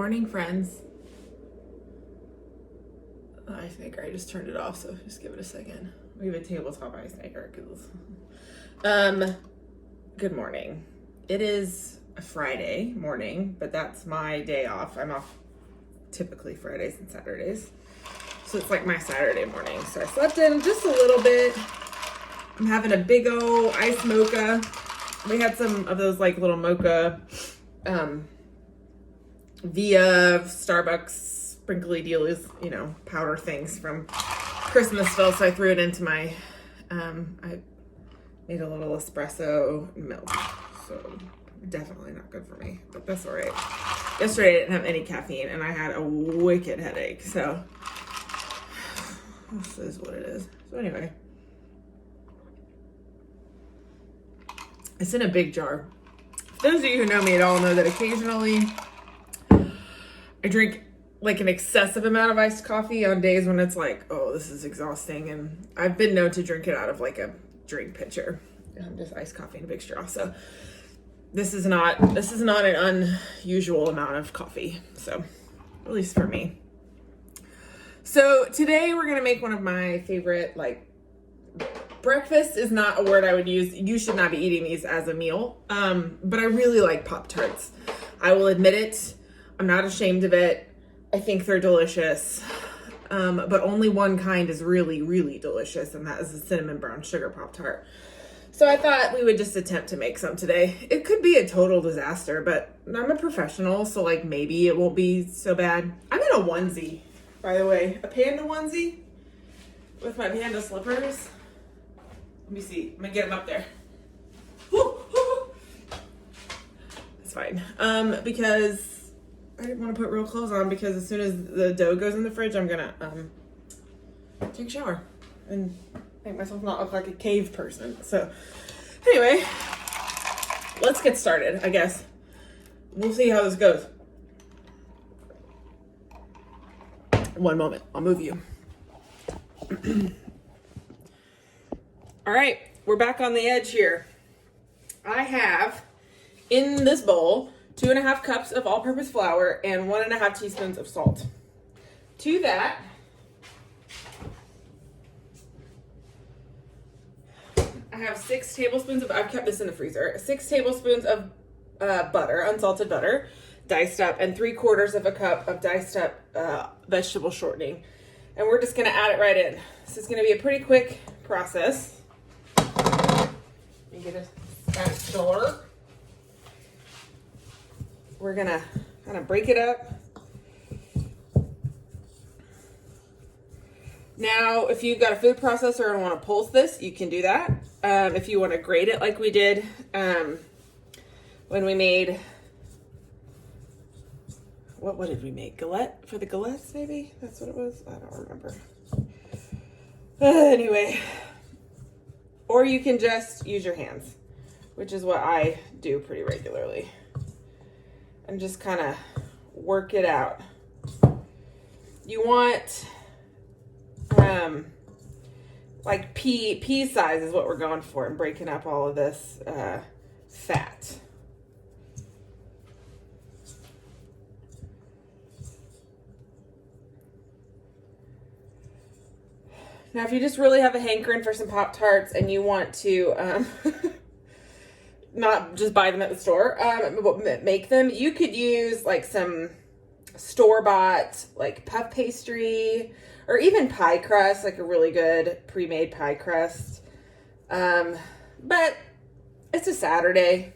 morning, friends. Ice maker, I just turned it off, so just give it a second. We have a tabletop ice maker. Good morning. It is a Friday morning, but that's my day off. I'm off typically Fridays and Saturdays. So it's like my Saturday morning. So I slept in just a little bit. I'm having a big old ice mocha. We had some of those like little mocha via Starbucks sprinkly dealies, powder things from Christmasville. So I threw it into my, I made a little espresso milk. So definitely not good for me, but that's all right. Yesterday I didn't have any caffeine and I had a wicked headache. So this is what it is. So anyway, it's in a big jar. Those of you who know me at all know that occasionally I drink like an excessive amount of iced coffee on days when it's like, oh, this is exhausting. And I've been known to drink it out of like a drink pitcher. Just iced coffee in a big straw. So this is not an unusual amount of coffee. So at least for me. So today we're going to make one of my favorite, breakfast is not a word I would use. You should not be eating these as a meal. But I really like Pop-Tarts. I will admit it. I'm not ashamed of it. I think they're delicious. But only one kind is really, really delicious, and that is the cinnamon brown sugar Pop-Tart. So I thought we would just attempt to make some today. It could be a total disaster, but I'm a professional, so maybe it won't be so bad. I'm in a onesie, by the way. A panda onesie with my panda slippers. Let me see. I'm gonna get them up there. It's fine. Because I didn't want to put real clothes on because as soon as the dough goes in the fridge, I'm gonna take a shower and make myself not look like a cave person. So anyway, let's get started, I guess. We'll see how this goes. One moment, I'll move you. All right, we're back on the edge here. I have in this bowl 2.5 cups of all-purpose flour and 1.5 teaspoons of salt. To that, I have 6 tablespoons of, I've kept this in the freezer, 6 tablespoons of butter, unsalted butter, diced up, and 3/4 cup of diced up vegetable shortening. And we're just gonna add it right in. This is gonna be a pretty quick process. Let me get a spatula. We're gonna kind of break it up. Now, if you've got a food processor and want to pulse this, you can do that. If you want to grate it like we did when we made, what did we make? Galette? For the galettes, maybe? That's what it was? I don't remember. Anyway. Or you can just use your hands, which is what I do pretty regularly. And just kind of work it out. You want like pea size is what we're going for and breaking up all of this fat. Now, if you just really have a hankering for some Pop-Tarts and you want to not just buy them at the store, make them, you could use like some store-bought like puff pastry or even pie crust, like a really good pre-made pie crust. But it's a Saturday.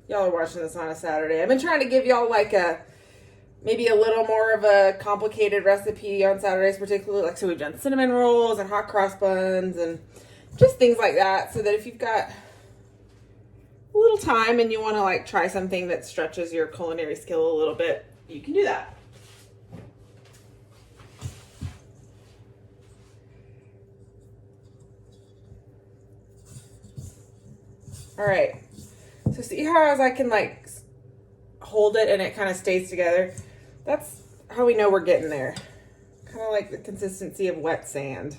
Y'all are watching this on a Saturday. I've been trying to give y'all maybe a little more of a complicated recipe on Saturdays, particularly so we've done cinnamon rolls and hot cross buns and just things like that, so that if you've got a little time and you want to try something that stretches your culinary skill a little bit, you can do that. All right, so see how as I can hold it and it kind of stays together? That's how we know we're getting there. Kind of like the consistency of wet sand.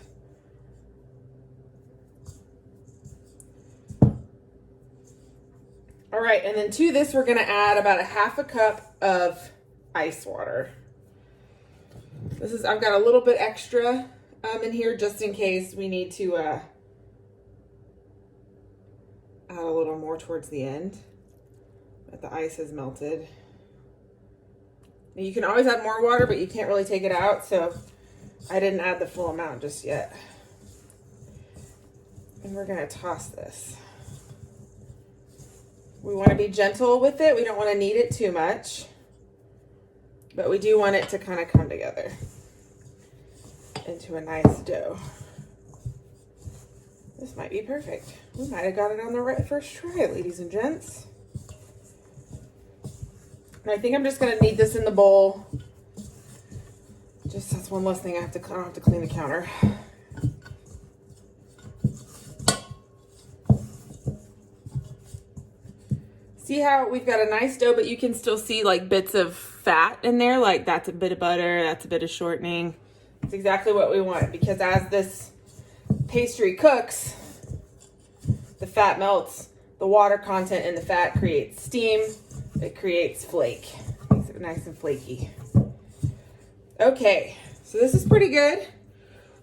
All right, and then to this, we're gonna add about 1/2 cup of ice water. I've got a little bit extra in here just in case we need to add a little more towards the end. But the ice has melted. You can always add more water, but you can't really take it out, so I didn't add the full amount just yet. And we're gonna toss this. We wanna be gentle with it. We don't wanna knead it too much, but we do want it to kind of come together into a nice dough. This might be perfect. We might have got it on the right first try, ladies and gents. And I think I'm just gonna knead this in the bowl. Just that's one less thing I don't have to clean the counter. See how we've got a nice dough, but you can still see like bits of fat in there. Like that's a bit of butter, that's a bit of shortening. It's exactly what we want, because as this pastry cooks, the fat melts, the water content in the fat creates steam, it creates flake, makes it nice and flaky. Okay, so this is pretty good.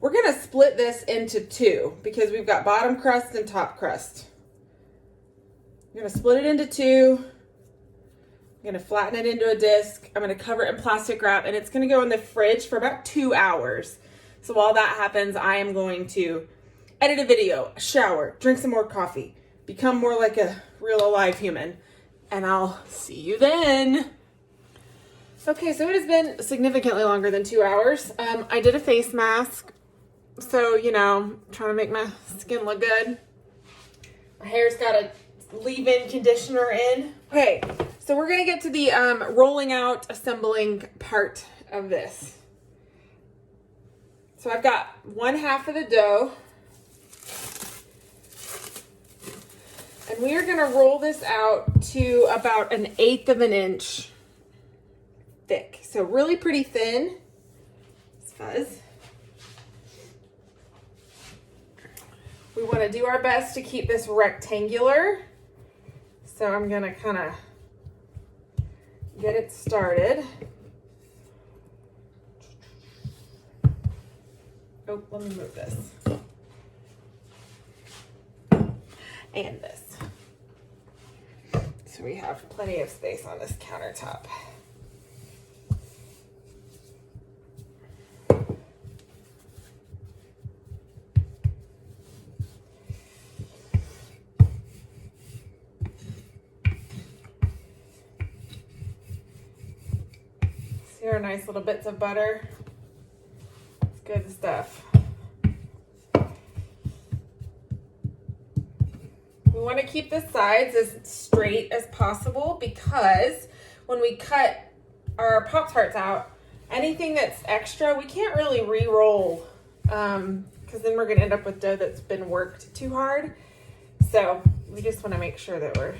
We're gonna split this into two because we've got bottom crust and top crust. I'm gonna split it into two. I'm gonna flatten it into a disc. I'm gonna cover it in plastic wrap, and it's gonna go in the fridge for about 2 hours. So while that happens, I am going to edit a video, shower, drink some more coffee, become more like a real alive human, and I'll see you then. Okay, so it has been significantly longer than 2 hours. I did a face mask, so, you know, trying to make my skin look good. My hair's got a leave-in conditioner in. Okay, so we're gonna get to the rolling out, assembling part of this. So I've got 1/2 of the dough. And we are gonna roll this out to about 1/8 of an inch thick. So really pretty thin. It's fuzz. We wanna do our best to keep this rectangular. So I'm gonna kind of get it started. Oh, let me move this. And this. So we have plenty of space on this countertop. See our nice little bits of butter? It's good stuff. We want to keep the sides as straight as possible, because when we cut our Pop-Tarts out, anything that's extra, we can't really re-roll, because then we're going to end up with dough that's been worked too hard. So we just want to make sure that we're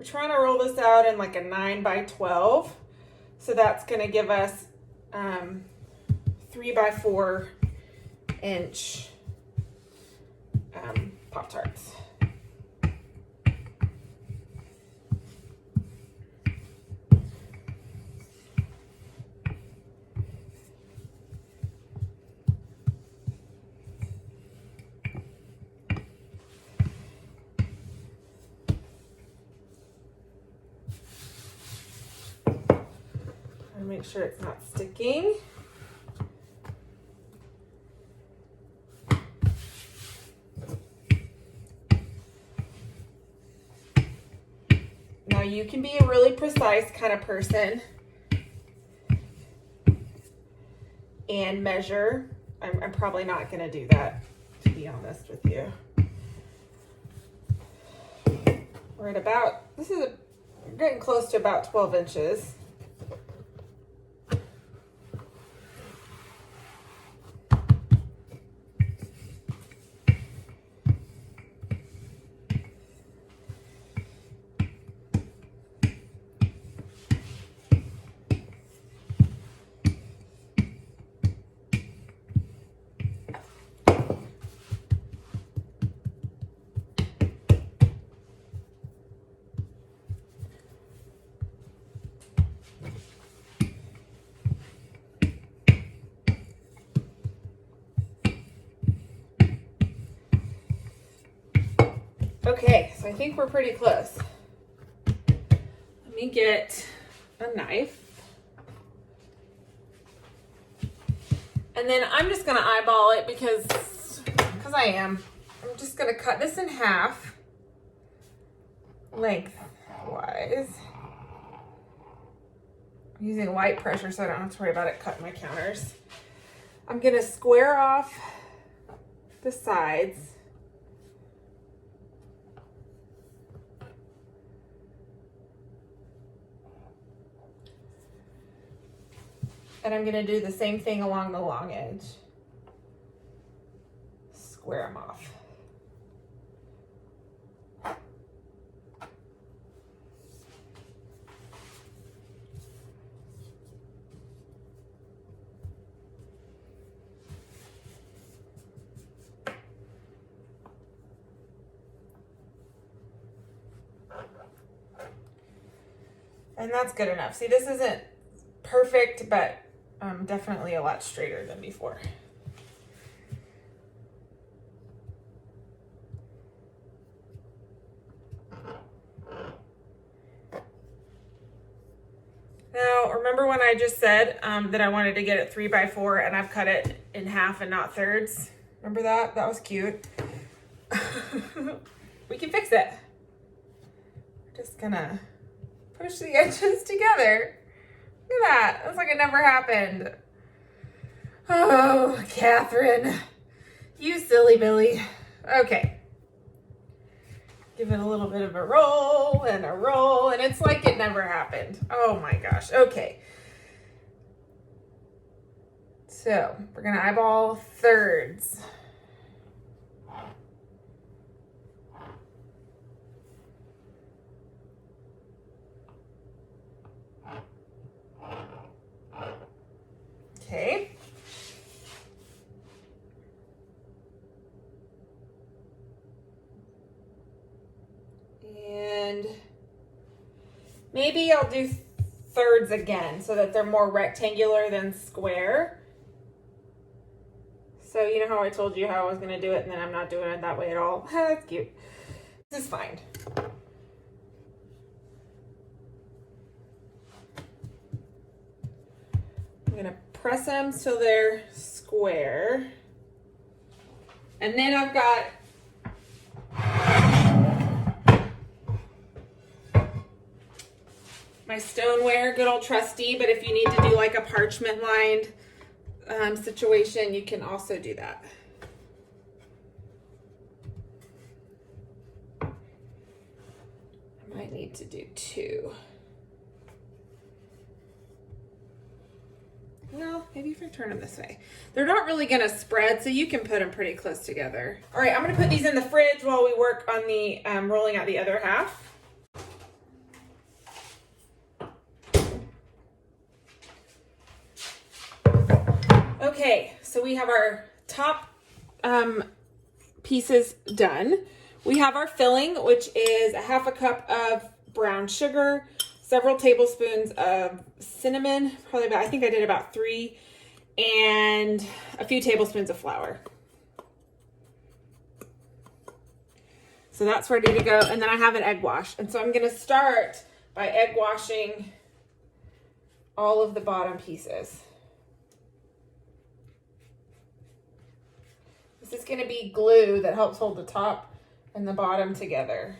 trying to roll this out in like a 9x12. So that's going to give us 3x4 inch Pop-Tarts. Make sure it's not sticking. Now you can be a really precise kind of person and measure. I'm probably not going to do that, to be honest with you. We're at about, we're getting close to about 12 inches. Okay, so I think we're pretty close. Let me get a knife. And then I'm just gonna eyeball it because I am. I'm just gonna cut this in half, lengthwise. I'm using light pressure so I don't have to worry about it cutting my counters. I'm gonna square off the sides. And I'm gonna do the same thing along the long edge. Square them off. And that's good enough. See, this isn't perfect, but definitely a lot straighter than before. Now, remember when I just said that I wanted to get it 3x4 and I've cut it in half and not thirds? Remember that? That was cute. We can fix it. Just gonna push the edges together. Look at that. That's like it never happened. Oh, Catherine. You silly Billy. Okay. Give it a little bit of a roll, and it's like it never happened. Oh my gosh. Okay. So we're gonna eyeball thirds. Okay. And maybe I'll do thirds again so that they're more rectangular than square. So you know how I told you how I was gonna do it and then I'm not doing it that way at all? That's cute. This is fine. I'm gonna press them so they're square. And then I've got my stoneware, good old trusty, but if you need to do like a parchment lined situation, you can also do that. I might need to do 2. Well, maybe if I turn them this way. They're not really gonna spread, so you can put them pretty close together. All right, I'm gonna put these in the fridge while we work on the rolling out the other half. Okay, so we have our top pieces done. We have our filling, which is 1/2 cup of brown sugar, several tablespoons of cinnamon, probably about, I think I did about 3, and a few tablespoons of flour. So that's ready to go. And then I have an egg wash. And so I'm gonna start by egg washing all of the bottom pieces. This is gonna be glue that helps hold the top and the bottom together.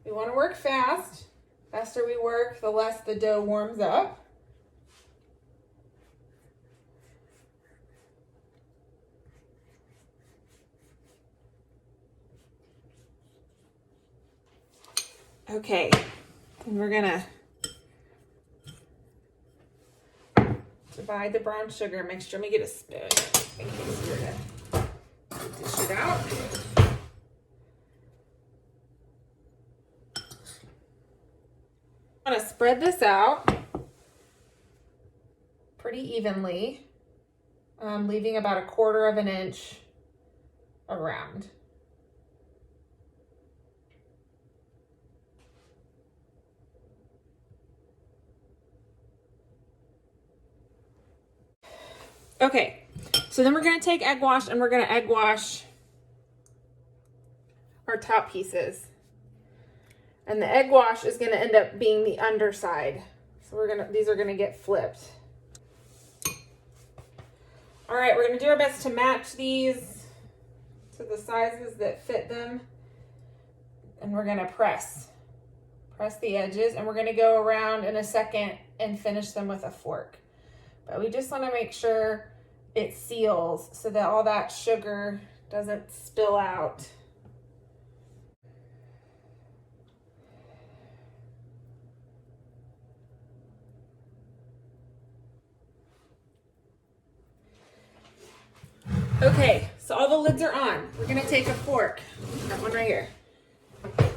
We wanna work fast. Faster we work, the less the dough warms up. Okay, and we're gonna divide the brown sugar mixture. Let me get a spoon in case you're gonna dish it out. I'm gonna spread this out pretty evenly, leaving about 1/4 of an inch around. Okay, So then we're gonna take egg wash and we're gonna egg wash our top pieces. And the egg wash is gonna end up being the underside. So these are gonna get flipped. All right, we're gonna do our best to match these to the sizes that fit them. And we're gonna press the edges, and we're gonna go around in a second and finish them with a fork. But we just wanna make sure it seals so that all that sugar doesn't spill out. Okay, so all the lids are on. We're gonna take a fork, that one right here.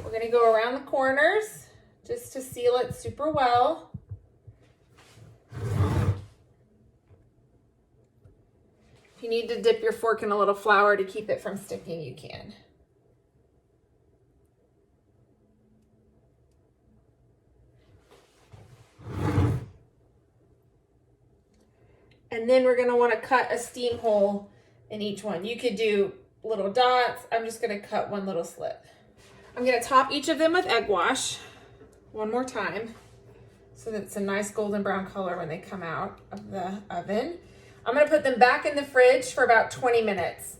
We're gonna go around the corners just to seal it super well. If you need to dip your fork in a little flour to keep it from sticking, you can. And then we're gonna wanna cut a steam hole in each one. You could do little dots. I'm just gonna cut one little slit. I'm gonna top each of them with egg wash one more time so that it's a nice golden brown color when they come out of the oven. I'm gonna put them back in the fridge for about 20 minutes,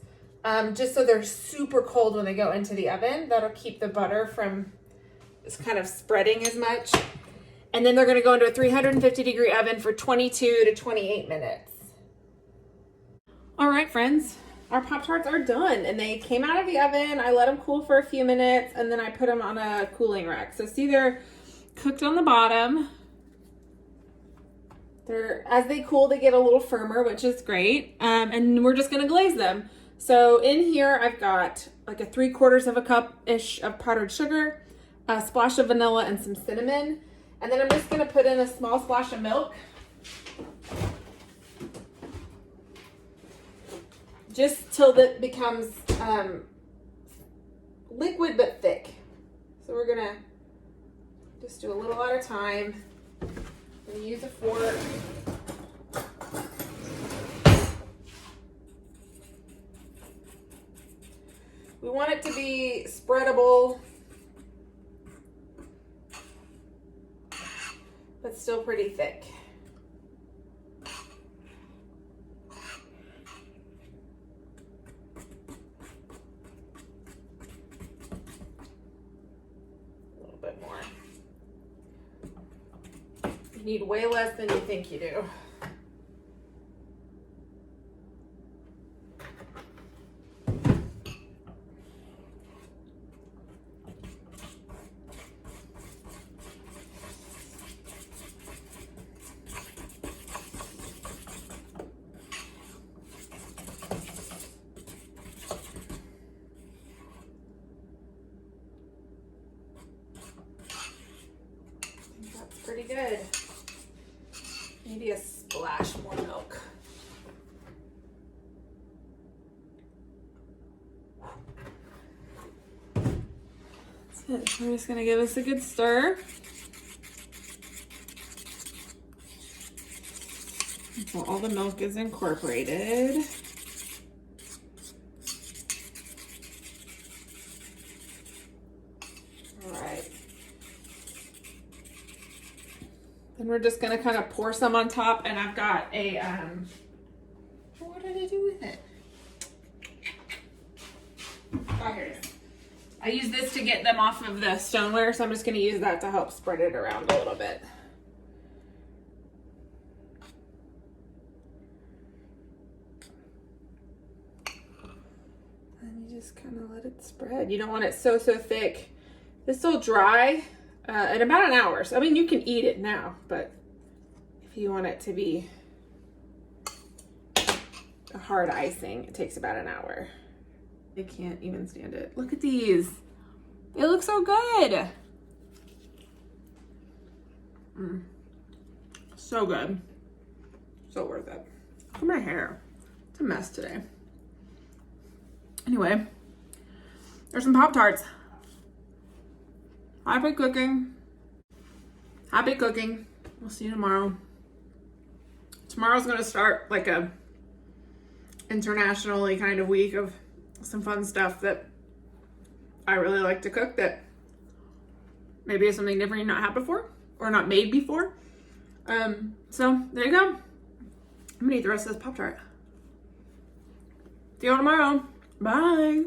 just so they're super cold when they go into the oven. That'll keep the butter from just kind of spreading as much. And then they're gonna go into a 350-degree oven for 22 to 28 minutes. All right, friends, our Pop-Tarts are done and they came out of the oven. I let them cool for a few minutes and then I put them on a cooling rack. So see, they're cooked on the bottom. As they cool, they get a little firmer, which is great. And we're just gonna glaze them. So in here, I've got like a 3/4 of a cup-ish of powdered sugar, a splash of vanilla and some cinnamon. And then I'm just gonna put in a small splash of milk. Just till it becomes liquid but thick. So we're gonna just do a little at a time. I'm gonna use a fork. We want it to be spreadable, but still pretty thick. You need way less than you think you do. I think that's pretty good. Maybe a splash more milk. That's it. We're just gonna give this a good stir. Until all the milk is incorporated. All right. Then we're just gonna kind of pour some on top, and I've got a, what did I do with it? Oh, here it is. I use this to get them off of the stoneware, so I'm just gonna use that to help spread it around a little bit. And you just kind of let it spread. You don't want it so thick. This will dry in about an hour. So, I mean, you can eat it now, but if you want it to be a hard icing, it takes about an hour. I can't even stand it. Look at these. They look so good. So good. So worth it. Look at my hair. It's a mess today. Anyway, there's some Pop-Tarts. Happy cooking. Happy cooking. We'll see you tomorrow. Tomorrow's gonna start like an internationally kind of week of some fun stuff that I really like to cook that maybe is something different you've not had before or not made before. So there you go. I'm gonna eat the rest of this Pop-Tart. See you all tomorrow. Bye.